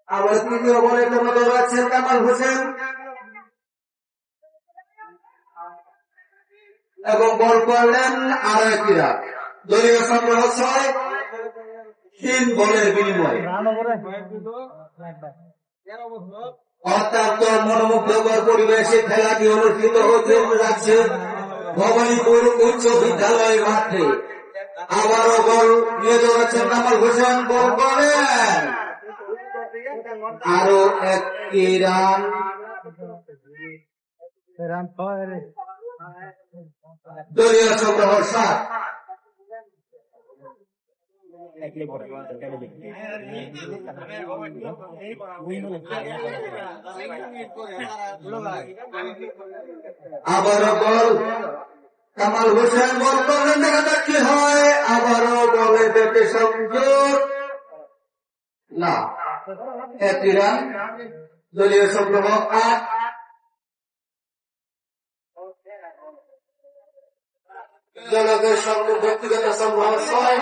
আবার তৃতীয় বলে কোনো দৌড়াচ্ছেন কামাল হোসেন এবং বল করলেন আড়াই রান। দলীয় সংগ্রহ 6 3 বলের বিনিময়ে। অত্যন্ত মনোমুগ্ধকর পরিবেশে খেলাটি অনুষ্ঠিত হতে যাচ্ছে ভবানীপুর উচ্চ বিদ্যালয় মাঠে। আবারও বল নিয়ে দৌড়াচ্ছেন কামাল হোসেন, বল করেন আরো 1 রান। দলীয় সংগ্রহ 7। আবারও বল কামাল হোসেন, বল করলেন, দেখা যাক কি হয়। আবারও বলে ব্যাটে সংযোগ না, 1 রান। দলীয় সংগ্রহ 8। দলের সঙ্গে ব্যক্তিগত সংগ্রহ 6।